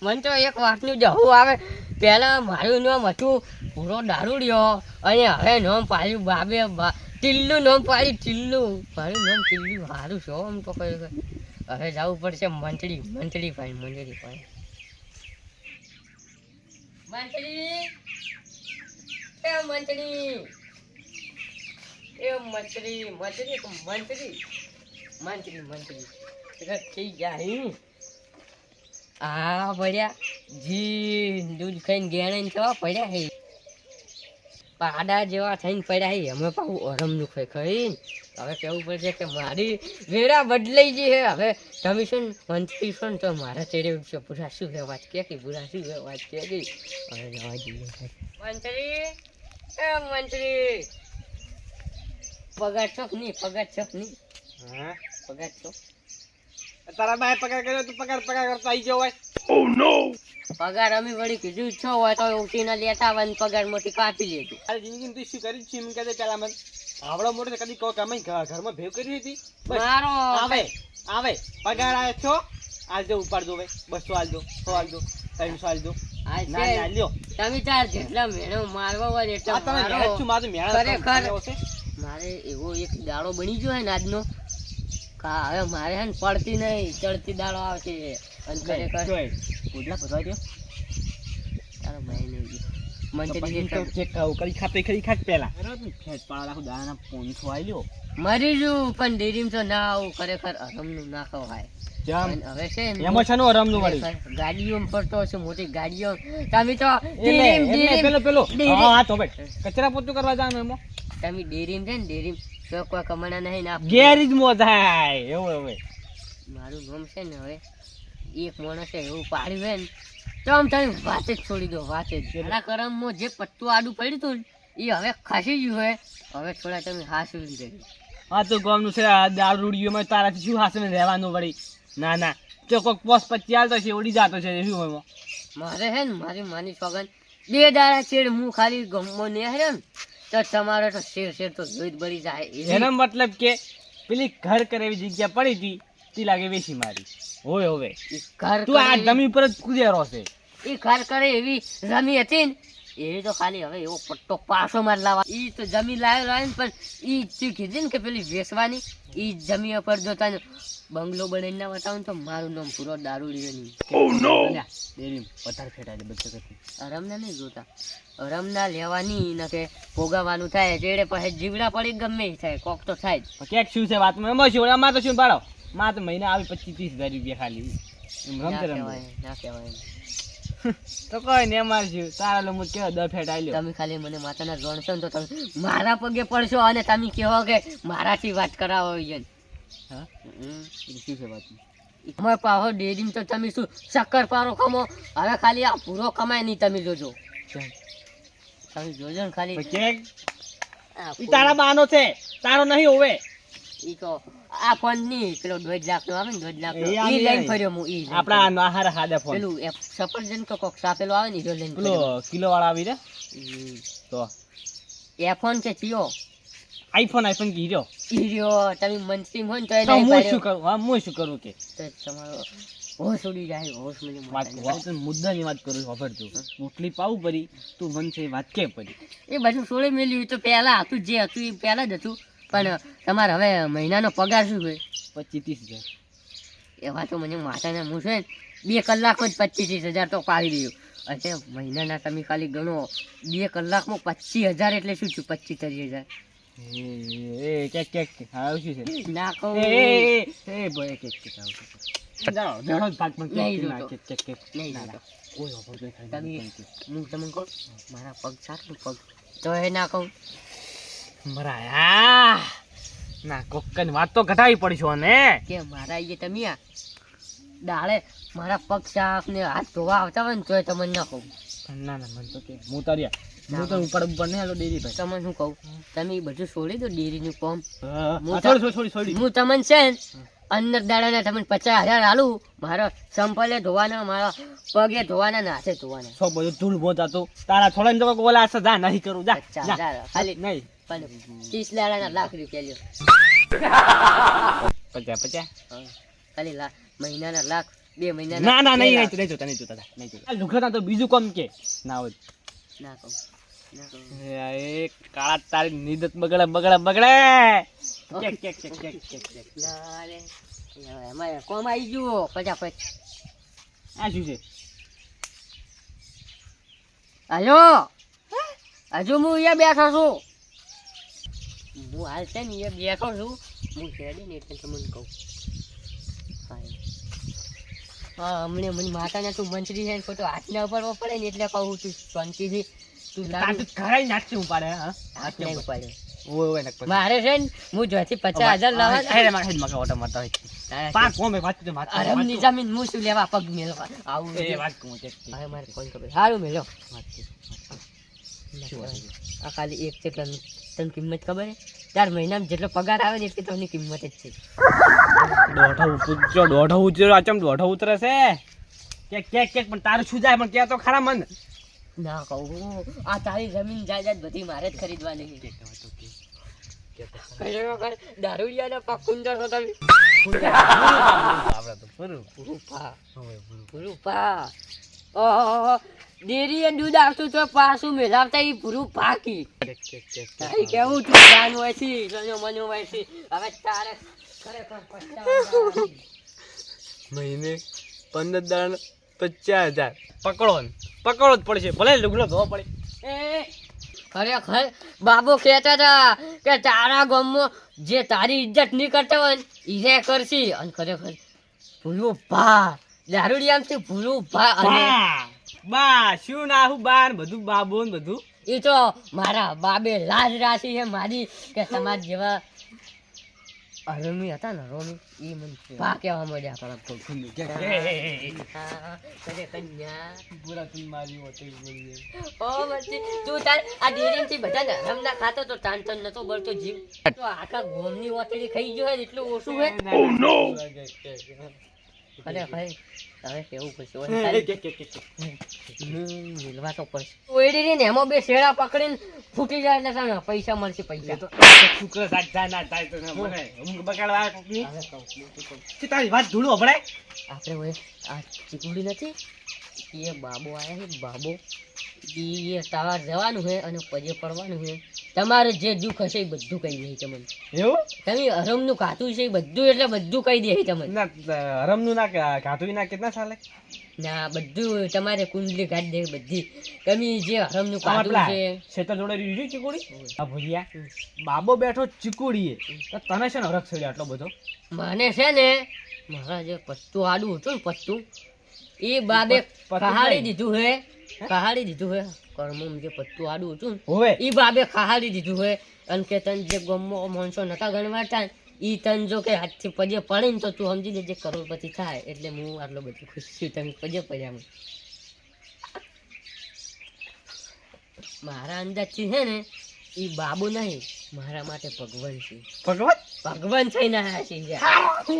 મને તો એક વાતનું જવું આવે. પહેલા મારું નામ હતું પૂરો દારૂડિયો અને હવે નામ પાડ્યું બાબે ટીલ્લું નામ પાડ્યું ટીલ્લું. મારું નામ ટીલ્લું સારું છો આમ તો કહ્યું. હવે જવું પડશે મંથળી ભાઈ મંથળી થઈ ગયા. આ પડ્યા જી દૂધ ખાઈને ગેણે થવા પડ્યા હે પાડા જેવા થઈને પડ્યા હે. અમે પાછું ઓરમનું ખાઈને હવે કેવું પડશે કે મારી વેરા બદલાઈ ગઈ હે. હવે તમે શું મંત્રી છો ને તો મારા ચેડે પૂરા શું વાત કે પૂરા શું વાત કે હવે જવા જઈએ. મંત્રી પગાર ચોક નહીં હા પગાર ચોક. તારા બાય પગાર કર્યો તો પગાર કરતો આવી ગયો હોય. ઓ નો પગાર અમે વળી કીધું છો હોય તો ઉઠીને લેતા આવે ને પગાર માંથી કાપી લેતું. અરે જિંદગી તું શું કરી છે એમ કહે પેલા મને આવડો મોટો કદી કોઈ કમાઈ ઘરમાં ભેવ કરી હતી. મારો આવે પગાર આવે છો આલજો ઉપાડજો ભાઈ 200 આલજો 100 આલજો 300 આલજો. ના લ્યો તમે ચાર જેટલા મેણો મારવા હોય એટલા મારો. ખરેખર મારે એવો એક દાડો બની ગયો હે ને આજનો હવે મારે હે ને પડતી નહીં ચડતી દાડો આવશે. અને ખરેખર ઉડલા પધવા દો તારો ભાઈ નહીં મરી જુ પણ ડેરીમ તો ના આવું. ખરેખર અરમનું ના ખવાય. હવે છે ગાડીઓ ફરતો હશે મોટી ગાડીઓ. તમે તો કચરા પોતું કરવા જવાનું એમાં તમે ડેરીમ છે ને ડેરીમ તો કોઈ કમાણા નહીં ના ગેરેજ માં થાય એવું. હવે મારું નામ છે ને હવે એક માણસે એવું પાડ્યું હે ને તો આમ તમે વાત જ છોડી દો. વાત જ એના કરમમાં જે પત્તું આડું પડ્યું હતું ને એ હવે ખસી ગયું હોય. હવે થોડા તમે હાસવી કરી. હા તો ગામનું છે દારૂડિયોમાં તારાથી શું હાસે રહેવાનું વળી. ના તો કોઈક પોસ 25 હાલતો છે ઉડી જતો છે શું એમાં. મારે હે ને મારી માની સોગન 2 દાડા છેડ હું ખાલી ગમો ને હે ને તો તમારે તો શેર તો જોઈ જ બળી જાય. એનો મતલબ કે પેલી ઘર કરે એવી જગ્યા પડી હતી તે લાગે વેસી મારી હોય. હવે ઘર તું આ જમીન પર જ કૂદેરો છે. એ ઘર કરે એવી રમી હતી ને એ તો ખાલી હવે એવો પટ્ટો પાછો માર લાવવા. એ તો જમીન લાવ્યો ને પણ એ ચીજ કીધી ને કે પેલી વેચવાની એ જમીન પર જોતા ને બંગલો બનાવીને ના બતાવું તો મારું નામ પૂરો દારૂડિયો નહીં. વધારે ફેટાય બધું અરમના નહીં જોતા. અરમના લેવાની ને કે ભોગાવાનું થાય જેડે પછી જીવડા પડી ગમે થાય કોક તો થાય જ. ક્યાંક શું છે વાતમાં એમાં શું અમારે તો શું પાડો માં તો મહિને આવી 25-30 હજાર રૂપિયા ખાલી ના કહેવાય તો કોઈ ને અમારે શું તારા લોકો કેવો દર ફેટાઈ. તમે ખાલી મને માતાના ગણશો ને તો તમે મારા પગે પડશો અને તમે કહો કે મારાથી વાત કરાવો. શું છે વાત અમારે પાહો ડેરી તો તમે શું શક્કર પારો ખમો. હવે ખાલી આ પૂરો કમાય નહીં તમે જોજો. તમે જોજો ને ખાલી તારા બાનો છે તારો નહીં હોવે. ઈ તો આ ફોન ની પેલો 2 લાખ નો આવે ને 2 લાખ ઈ લઈને ફર્યો હું. ઈ આપડા નાહાર હાદા ફોન પેલું સફરજન કે કોક સાપેલો આવે ને ઈ લઈને પેલો કિલો વાળા આવી રે તો એ ફોન છે ચિયો આઈફોન કીધો ઈર્યો. તમે મંત્રી હોય ને તો હું શું કરું. હા હું શું કરું કે તમારો હોશ ઉડી જાય. હોશ મને વાત મુદ્દાની વાત કરું ખબર તું રોટલી પાવું પડી તું મન છે વાત કે પડી એ બધું છોડી મેલ્યું. તો પહેલા હતું જે હતું એ પહેલા જ હતું. પણ તમારે હવે મહિનાનો પગાર શું હોય? 25-30 હજાર. એવા તો મને માતાના હું છે ને 2 કલાકમાં જ 25-30 હજાર તો પાડી દઉં. અને મહિનાના તમે ખાલી ગણો 2 કલાકમાં 25,000 એટલે શું છું 25-30 હજાર. ના કહું મારા પગ સારું પગ તો એ ના કહું ના કોકન વાત તો ઘટાવી પડશો ને કે મારા એ તમે દાડે મારા પગ સાફ ને હાથ ધોવા આવતા હોય ને તોય તમને ના કહું. ના મને તો કે હું તો ઉપર ને હાલો ડેરી ભાઈ તમને શું કહું તમે બધું છોડી દો ડેરીનું કામ. છોડી હું તમને છે ને અંદર દાડાના તમને 50,000 આલું. મારો સંપલે ધોવાના મારા પગે ધોવાના ને હાથે ધોવાના. સો બધું ધૂળ બોતા તો તારા થોડા ને તો ઓલા સજા નહીં કરું. જા 50,000 ખાલી નહીં 30 દાડાના લાખ રૂપિયા લ્યો. 50 ખાલી મહિનાના લાખ 2 મહિના ના નહીં જોતા આ લુગડા તો બીજું કોમ કે ના હોય ના કહું એ કાળા તારી નીંદત બગડે ના રે એમાં કોમ આવી ગયો ફટાફટ આ શું છે હલો હજુ હું અહીંયા બેઠો છું હું હાલ છે ને અહીંયા બેઠો છું હું શેડી ને એટલે તમને કહું હા હમણે મને માતાના તું મંત્રી છે ખોટો હાથના ઉપર પડે ને એટલે કહું છું શાંતિથી તું તાતું ખરાઈ નાખશે હું પાડે હા હાથ નહીં ઉપાડે ઓય નક મારે છે ને હું જોથી 50,000 લાવવા અરે મારા હેડ મકે ઓટો મારતા હોય પાક કોમે વાત તો વાત અરમની જમીન હું શું લેવા પગ મેલવા આવું એ વાત કહું તે હવે મારે ફોન કરો સારું મેલો આ ખાલી એક છે તને કિંમત ખબર છે 4 મહિનામાં જેટલો પગાર આવે ને એટલી તોની કિંમત જ છે દોઢો ઉતરો આચમ દોઢો ઉતરે છે કે પણ તારું શું જાય પણ કે તો ખરા મન ના કહું આ તારી જમીન જાયદાદ બધી મારે જ ખરીદવાની છે ખરેખર દારૂડિયાના પકુંદર છો તમે આપડે તો પૂરું ઓહો ડેરીએ દૂધ આવતું તો પાછું મેલાવતા ઈ પૂરું પાકી તારી કેવું તું જાન હોય છે જનો મનો હોય છે હવે તારે ખરેખર પછતાવા મહિને 15,000 50,000 પકડો જ પડશે ભલે લુગડો ધોવો પડે એ ખરેખર બાબુ કહેતા હતા કે તારા ગામમાં જે તારી ઇજ્જત નહીં કરતા હોય ને ઈરે કરશી અને ખરેખર ભૂલું ભા દારૂડિયામથી ભૂલું ભા અને બા શું ના હું બા ને બધું બાબો ને બધું એ તો મારા બાબે લાજ રાશી છે મારી કે તમાર જેવા અરમી હતા ને રોમી એ મને ભા કહેવા મળ્યા તારા તો ખુલ્લું કે હા કરે કન્યા પૂરા તું મારી હોતે બોલીએ ઓ મચ્છી તું તાર આ ડેરીમાંથી બધા હરમ ના ખાતો તો તાન તન નતો બળતો જીવ તો આખા ગોમની ઓતડી ખાઈ ગયો હોય એટલું ઓછું હે ઓ નો અરે ભાઈ હવે કેવું પડશે મિલવા તો પડશે ઓયડી ને એમાં બે શેડા પકડીને ફૂટી જાય એટલે સામે પૈસા મળશે પૈસા તો શુક્ર સાજા ના થાય તો મને હું બગાડવા કોકની કે તારી વાત ધૂળો ભળે આપણે ઓય આ ચીકુડી નથી એ બાબો આયા છે બાબો એ તાવાર જવાનું છે અને પજે પડવાનું છે તમારે જે દુઃખ હશે એ બધું કહી દે તમને એવું તમે હરમનું ખાતું છે એ બધું એટલે બધું કહી દે તમને ના હરમનું ના ખાતું ના કેટલા ચાલે ના બધું તમારે કુંડલી કાઢી દે બધી તમે જે હરમનું ખાતું છે શેતર જોડે રીડી ચીકુડી આ ભૂલિયા બાબો બેઠો ચીકુડીએ તો તને છે ને હરખ છેડ્યો આટલો બધો મને છે ને મારા જે પત્તું આડું હતું ને પત્તું એ બાબે કહાડી દીધું હે કહાડી દીધું હે કર્મમાં જે પત્તું આડું હતું હોવે ને એ બાબે કહાડી દીધું હે અને કે તન જે ગમો માણસો નતા ગણવાતા ઈ તન જો કે હાથથી પજે પડે ને તો તું સમજી લેજે કરોડપતિ થાય એટલે હું આટલો બધો ખુશ છું તમે પજે પડ્યા મારા અંદાજથી છે ને ઈ બાબુ નહીં મારા માટે ભગવાન છે ભગવત ભગવાન થઈને આયા છે